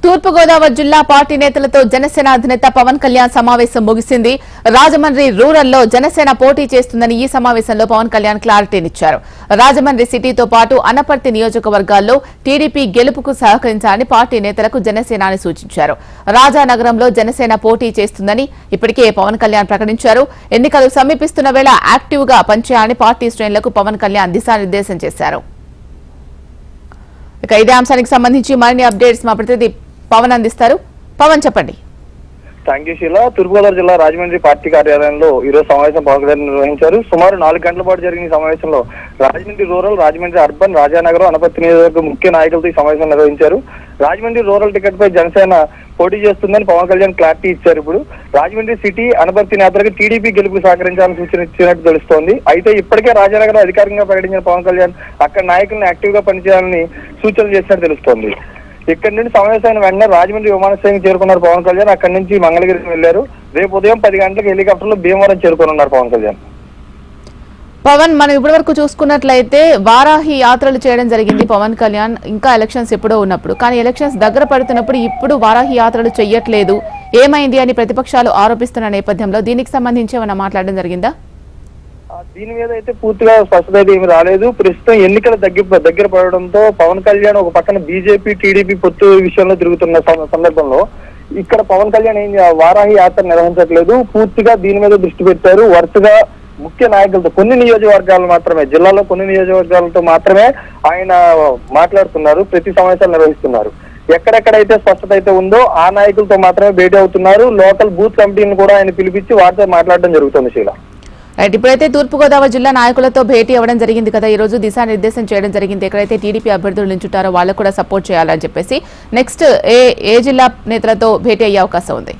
తూర్పు గోదావరి జిల్లా పార్టీ నేతలతో జనసేన అధినేత పవన్ కళ్యాణ్ సమావేశం ముగిసింది. రాజమండ్రి రూరల్లో జనసేన పోటీ చేస్తుందని ఈ సమావేశంలో పవన్ కళ్యాణ్ క్లారిటీనిచ్చారు. రాజమండ్రి సిటీతో పాటు అనపర్తి నియోజకవర్గాల్లో టీడీపీ గెలుపుకు సహకరించాలని పార్టీ నేతలకు జనసేనాని సూచించారు. రాజానగరంలో జనసేన పోటీ చేస్తుందని ఇప్పటికే పవన్ కళ్యాణ్ ప్రకటించారు. ఎన్నికలు సమీపిస్తున్న వేళ యాక్టివ్ గా పనిచేయాలని పార్టీ శ్రేణులకు పవన్ కళ్యాణ్ దిశానిర్దేశం చేశారు. ఇక ఇదే అంశానికి సంబంధించి మరిన్ని అప్డేట్స్ మా ప్రతినిధి పవన్ అందిస్తారు. పవన్ చెప్పండి. Thank you Sheela. తూర్పుగోదావరి జిల్లా రాజమండ్రి పార్టీ కార్యాలయంలో ఈరోజు సమావేశం పవన్ కళ్యాణ్ నిర్వహించారు. సుమారు 4 గంటల పాటు జరిగిన ఈ సమావేశంలో రాజమండ్రి రూరల్, రాజమండ్రి అర్బన్, రాజానగరం, అనపర్తి నియోజకవర్గ ముఖ్య నాయకులతో ఈ సమావేశం నిర్వహించారు. రాజమండ్రి రూరల్ టికెట్ పై జనసేన పోటీ చేస్తుందని పవన్ కళ్యాణ్ క్లారిటీ ఇచ్చారు. ఇప్పుడు రాజమండ్రి సిటీ, అనపర్తి నేతలకు టీడీపీ గెలుపుకు సహకరించాలని సూచన ఇచ్చినట్టు తెలుస్తోంది. అయితే ఇప్పటికే రాజానగరం అధికారికంగా ప్రకటించిన పవన్ కళ్యాణ్ అక్కడ నాయకులను యాక్టివ్ గా పనిచేయాలని సూచనలు చేసినట్టు తెలుస్తోంది. ఇక్కడి నుండి సమావేశమైన వెంటనే రాజమండ్రి విమానాశ్రయానికి చేరుకున్నారు పవన్ కళ్యాణ్. అక్కడి నుంచి మంగళగిరికి వెళ్లారు. రేపు ఉదయం 10 గంటలకు హెలికాప్టర్ లో భీమవరం చేరుకోనున్నారు పవన్ కళ్యాణ్. పవన్, మనం ఇప్పటి వరకు చూసుకున్నట్లయితే వారాహి యాత్రలు చేయడం జరిగింది పవన్ కళ్యాణ్, ఇంకా ఎలక్షన్స్ ఎప్పుడో ఉన్నప్పుడు. కానీ ఎలక్షన్స్ దగ్గర పడుతున్నప్పుడు ఇప్పుడు వారాహి యాత్రలు చెయ్యట్లేదు, ఏమైంది అని ప్రతిపక్షాలు ఆరోపిస్తున్న నేపథ్యంలో దీనికి సంబంధించి ఏమైనా మాట్లాడడం జరిగిందా? దీని మీద అయితే పూర్తిగా స్పష్టత అయితే ఏమి రాలేదు. ప్రస్తుతం ఎన్నికల దగ్గర పడడంతో పవన్ కళ్యాణ్ ఒక పక్కన బీజేపీ, టీడీపీ పొత్తు విషయంలో తిరుగుతున్న సందర్భంలో ఇక్కడ పవన్ కళ్యాణ్ వారాహి యాత్ర నిర్వహించట్లేదు. పూర్తిగా దీని మీద దృష్టి పెట్టారు. వరుసగా ముఖ్య నాయకులతో కొన్ని నియోజకవర్గాలు మాత్రమే, జిల్లాలో కొన్ని నియోజకవర్గాలతో మాత్రమే ఆయన మాట్లాడుతున్నారు, ప్రతి సమావేశాలు నిర్వహిస్తున్నారు. ఎక్కడెక్కడైతే స్పష్టత అయితే ఉందో ఆ నాయకులతో మాత్రమే భేటీ అవుతున్నారు. లోకల్ బూత్ కమిటీని కూడా ఆయన పిలిపించి వారితో మాట్లాడడం జరుగుతుంది. శీల, రైట్, ఇప్పుడైతే తూర్పుగోదావరి జిల్లా నాయకులతో భేటీ అవ్వడం జరిగింది కదా, ఈ రోజు దిశానిర్దేశం చేయడం జరిగింది. ఎక్కడైతే టీడీపీ అభ్యర్థులు నిల్చుంటారో వాళ్ళకు కూడా సపోర్ట్ చేయాలని చెప్పేసి నెక్స్ట్ ఏ జిల్లా నేతలతో భేటీ అయ్యే అవకాశం ఉంది?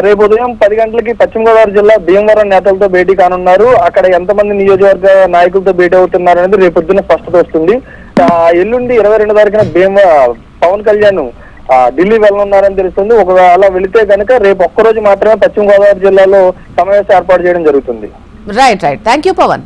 రేపు ఉదయం 10 గంటలకి పశ్చిమ గోదావరి జిల్లా భీమవరం నేతలతో భేటీ కానున్నారు. అక్కడ ఎంతమంది నియోజకవర్గ నాయకులతో భేటీ అవుతున్నారు అనేది రేపు పొద్దున్న స్పష్టత వస్తుంది. ఎల్లుండి 22 తారీఖున పవన్ కళ్యాణ్ ఢిల్లీ వెళ్ళనున్నారని తెలుస్తుంది. ఒకవేళ వెళితే కనుక రేపు ఒక్కరోజు మాత్రమే పశ్చిమ గోదావరి జిల్లాలో సమావేశం ఏర్పాటు చేయడం జరుగుతుంది. Right, thank you Pawan.